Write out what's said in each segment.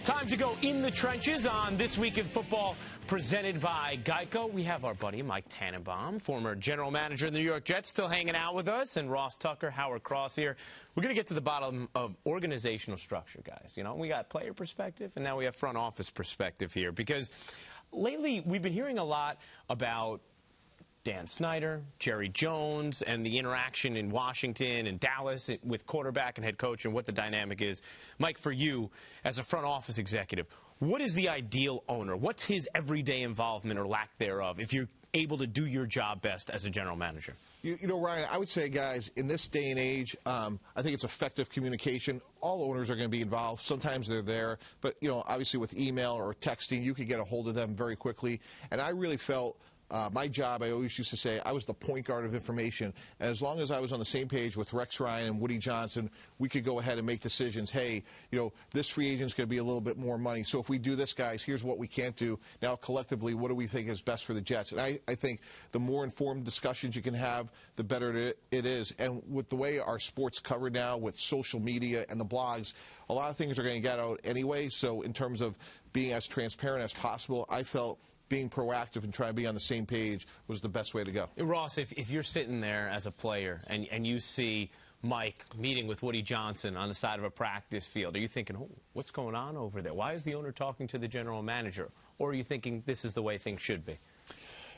Time to go in the trenches on This Week in Football, presented by Geico. We have our buddy Mike Tannenbaum, former general manager of the New York Jets, still hanging out with us, and Ross Tucker, Howard Cross here. We're going to get to the bottom of organizational structure, guys. You know, we got player perspective, and now we have front office perspective here, because lately we've been hearing a lot about Dan Snyder, Jerry Jones, and the interaction in Washington and Dallas with quarterback and head coach and what the dynamic is. Mike, for you, as a front office executive, what is the ideal owner? What's his everyday involvement or lack thereof if you're able to do your job best as a general manager? You know, Ryan, I would say, guys, in this day and age, I think it's effective communication. All owners are going to be involved. Sometimes they're there. But, you know, obviously with email or texting, you could get a hold of them very quickly. And I really felt my job, I always used to say, I was the point guard of information. And as long as I was on the same page with Rex Ryan and Woody Johnson, we could go ahead and make decisions. Hey, you know, this free agent's going to be a little bit more money. So if we do this, guys, here's what we can't do. Now, collectively, what do we think is best for the Jets? And I think the more informed discussions you can have, the better it is. And with the way our sport's covered now with social media and the blogs, a lot of things are going to get out anyway. So in terms of being as transparent as possible, I felt being proactive and trying to be on the same page was the best way to go. Ross, if you're sitting there as a player and you see Mike meeting with Woody Johnson on the side of a practice field, are you thinking, oh, what's going on over there? Why is the owner talking to the general manager? Or are you thinking this is the way things should be?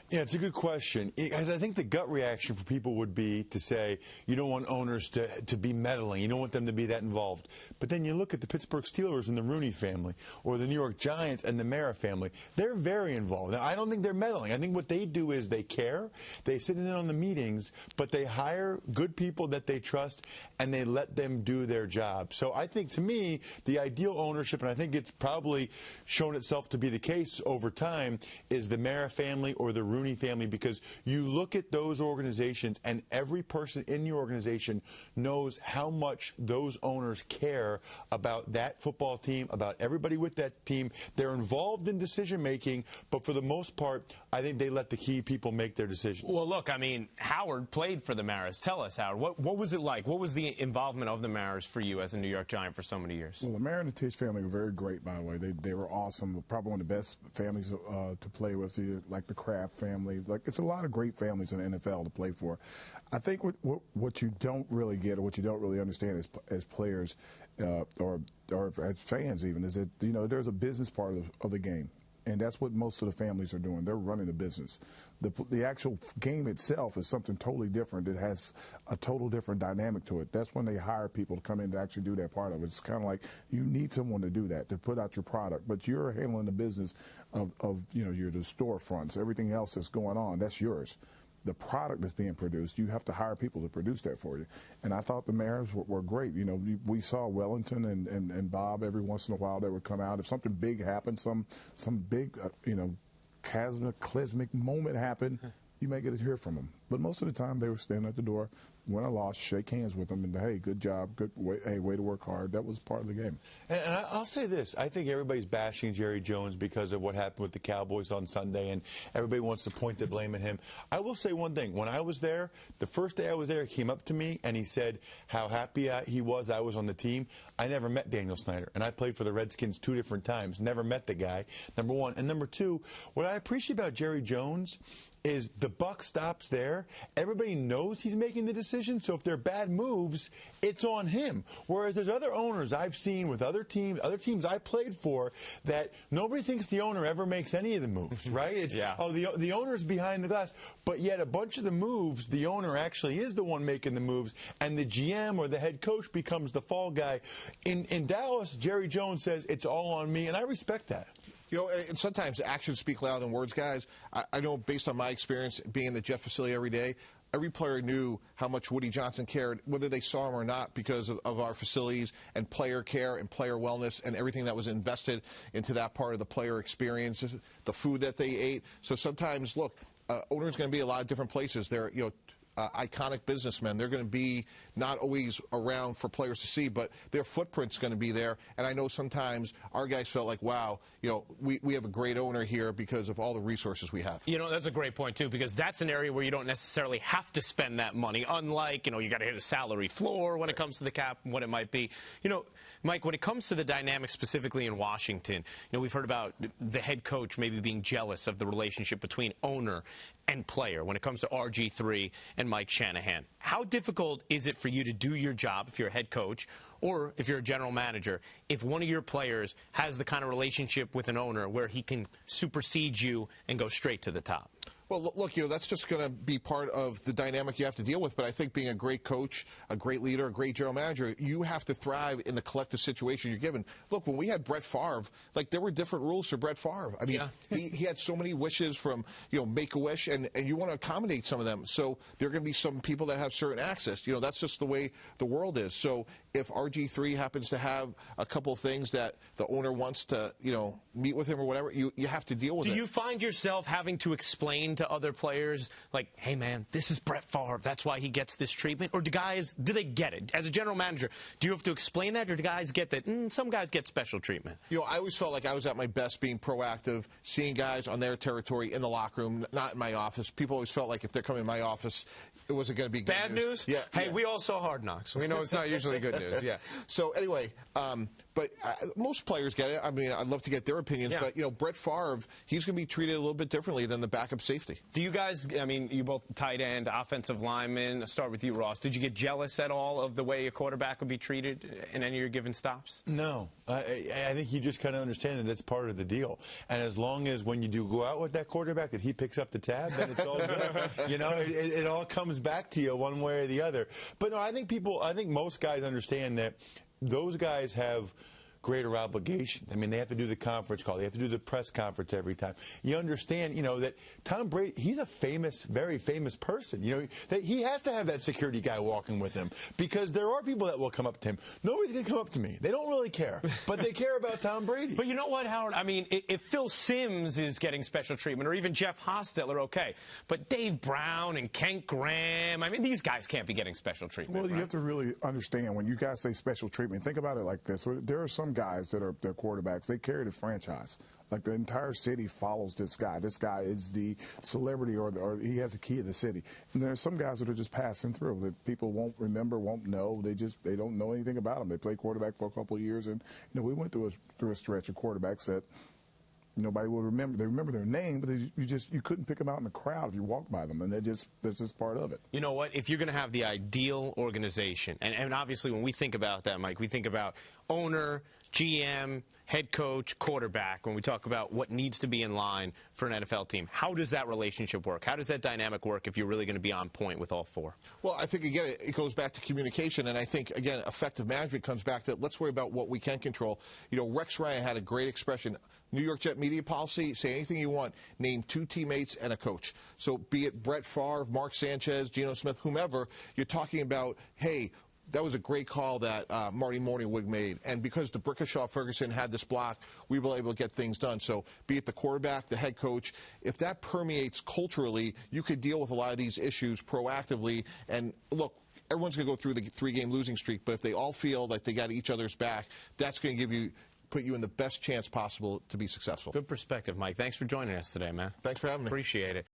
Yeah, it's a good question. Because I think the gut reaction for people would be to say you don't want owners to be meddling. You don't want them to be that involved. But then you look at the Pittsburgh Steelers and the Rooney family, or the New York Giants and the Mara family. They're very involved. Now, I don't think they're meddling. I think what they do is they care. They sit in on the meetings, but they hire good people that they trust, and they let them do their job. So I think, to me, the ideal ownership, and I think it's probably shown itself to be the case over time, is the Mara family or the Rooney family, because you look at those organizations and every person in your organization knows how much those owners care about that football team, about everybody with that team. They're involved in decision making, but for the most part, I think they let the key people make their decisions. Well, look, I mean, Howard played for the Maras. Tell us, Howard, what was it like? What was the involvement of the Maras for you as a New York Giant for so many years? Well, the Mara and the Tisch family were very great, by the way. They were awesome. Probably one of the best families to play with, like the Kraft family. Like, it's a lot of great families in the NFL to play for. I think what you don't really get, or what you don't really understand as players or as fans even, is that, you know, there's a business part of the game. And that's what most of the families are doing. They're running the business. The actual game itself is something totally different. It has a total different dynamic to it. That's when they hire people to come in to actually do that part of it. It's kind of like you need someone to do that, to put out your product. But you're handling the business of you know, the storefronts. Everything else that's going on, that's yours. The product that's being produced, you have to hire people to produce that for you. And I thought the Maras were great. You know, we saw Wellington and Bob every once in a while. They would come out. If something big happened, some big, you know, cataclysmic moment happened, you may get to hear from them. But most of the time, they were standing at the door, win or loss, shake hands with them, and hey, good job, good way, hey, way to work hard. That was part of the game. And I'll say this: I think everybody's bashing Jerry Jones because of what happened with the Cowboys on Sunday, and everybody wants to point the blame at him. I will say one thing: when I was there, the first day I was there, he came up to me and he said how happy he was I was on the team. I never met Daniel Snyder, and I played for the Redskins 2 different times. Never met the guy. Number one, and number two, what I appreciate about Jerry Jones is the buck stops there. Everybody knows he's making the decision, so if they're bad moves, it's on him. Whereas there's other owners I've seen with other teams I played for, that nobody thinks the owner ever makes any of the moves, right? It's, yeah. Oh, the owner's behind the glass. But yet a bunch of the moves, the owner actually is the one making the moves, and the GM or the head coach becomes the fall guy. In Dallas, Jerry Jones says, it's all on me, and I respect that. You know, and sometimes actions speak louder than words, guys. I know, based on my experience being in the Jet facility every day, every player knew how much Woody Johnson cared, whether they saw him or not, because of our facilities and player care and player wellness and everything that was invested into that part of the player experience, the food that they ate. So sometimes, look, owners going to be a lot of different places. They're, you know, iconic businessmen. They're going to be not always around for players to see, but their footprint's going to be there. And I know sometimes our guys felt like, wow, you know, we have a great owner here because of all the resources we have. You know, that's a great point, too, because that's an area where you don't necessarily have to spend that money, unlike, you know, you got to hit a salary floor when it comes to the cap and what it might be. You know, Mike, when it comes to the dynamic specifically in Washington, you know, we've heard about the head coach maybe being jealous of the relationship between owner and player when it comes to RG3 and Mike Shanahan. How difficult is it for you to do your job if you're a head coach or if you're a general manager if one of your players has the kind of relationship with an owner where he can supersede you and go straight to the top? Well, look, you know, that's just going to be part of the dynamic you have to deal with. But I think being a great coach, a great leader, a great general manager, you have to thrive in the collective situation you're given. Look, when we had Brett Favre, like, there were different rules for Brett Favre. I mean, he had so many wishes from, you know, Make-A-Wish, and you want to accommodate some of them. So there are going to be some people that have certain access. You know, that's just the way the world is. So if RG3 happens to have a couple of things that the owner wants to, you know, meet with him or whatever, you have to deal with it. Do you find yourself having to explain to other players, like, hey, man, this is Brett Favre, that's why he gets this treatment? Or do they get it? As a general manager, do you have to explain that, or do guys get that? Some guys get special treatment. You know, I always felt like I was at my best being proactive, seeing guys on their territory in the locker room, not in my office. People always felt like if they're coming in my office, it wasn't going to be good Bad news? Yeah. Hey, we all saw Hard Knocks. We know it's not usually good news. Yeah. So anyway, but most players get it. I mean, I'd love to get their opinions, but, you know, Brett Favre, he's going to be treated a little bit differently than the backup safety. Do you guys, I mean, you both tight end, offensive lineman. I'll start with you, Ross. Did you get jealous at all of the way a quarterback would be treated in any of your given stops? No. I think you just kind of understand that that's part of the deal. And as long as when you do go out with that quarterback that he picks up the tab, then it's all good. You know, it all comes back to you one way or the other. But no, I think most guys understand that those guys have greater obligation. I mean, they have to do the conference call. They have to do the press conference every time. You understand, you know, that Tom Brady, he's a famous, very famous person. You know, that he has to have that security guy walking with him because there are people that will come up to him. Nobody's going to come up to me. They don't really care, but they care about Tom Brady. But you know what, Howard? I mean, if Phil Simms is getting special treatment, or even Jeff Hostetler, okay. But Dave Brown and Kent Graham, I mean, these guys can't be getting special treatment. Well, you right? have to really understand when you guys say special treatment, think about it like this. There are some guys that are their quarterbacks. They carry the franchise. Like, the entire city follows this guy. This guy is the celebrity, or he has a key to the city. And there are some guys that are just passing through that people won't remember, won't know. They don't know anything about them. They play quarterback for a couple of years, and you know, we went through a stretch of quarterbacks that nobody will remember. They remember their name, but you couldn't pick them out in the crowd if you walked by them, and that's just part of it. You know what? If you're going to have the ideal organization, and obviously when we think about that, Mike, we think about owner, GM, head coach, quarterback, when we talk about what needs to be in line for an NFL team. How does that relationship work? How does that dynamic work if you're really going to be on point with all four? Well, I think, again, it goes back to communication, and I think, again, effective management comes back to let's worry about what we can control. You know, Rex Ryan had a great expression. New York Jet media policy, say anything you want, name 2 teammates and a coach. So be it Brett Favre, Mark Sanchez, Geno Smith, whomever, you're talking about, hey, that was a great call that Marty Morningwig made. And because DeBrickashaw Ferguson had this block, we were able to get things done. So be it the quarterback, the head coach, if that permeates culturally, you could deal with a lot of these issues proactively. And look, everyone's going to go through the 3-game losing streak, but if they all feel like they got each other's back, that's going to put you in the best chance possible to be successful. Good perspective, Mike. Thanks for joining us today, man. Thanks for having me. Appreciate it.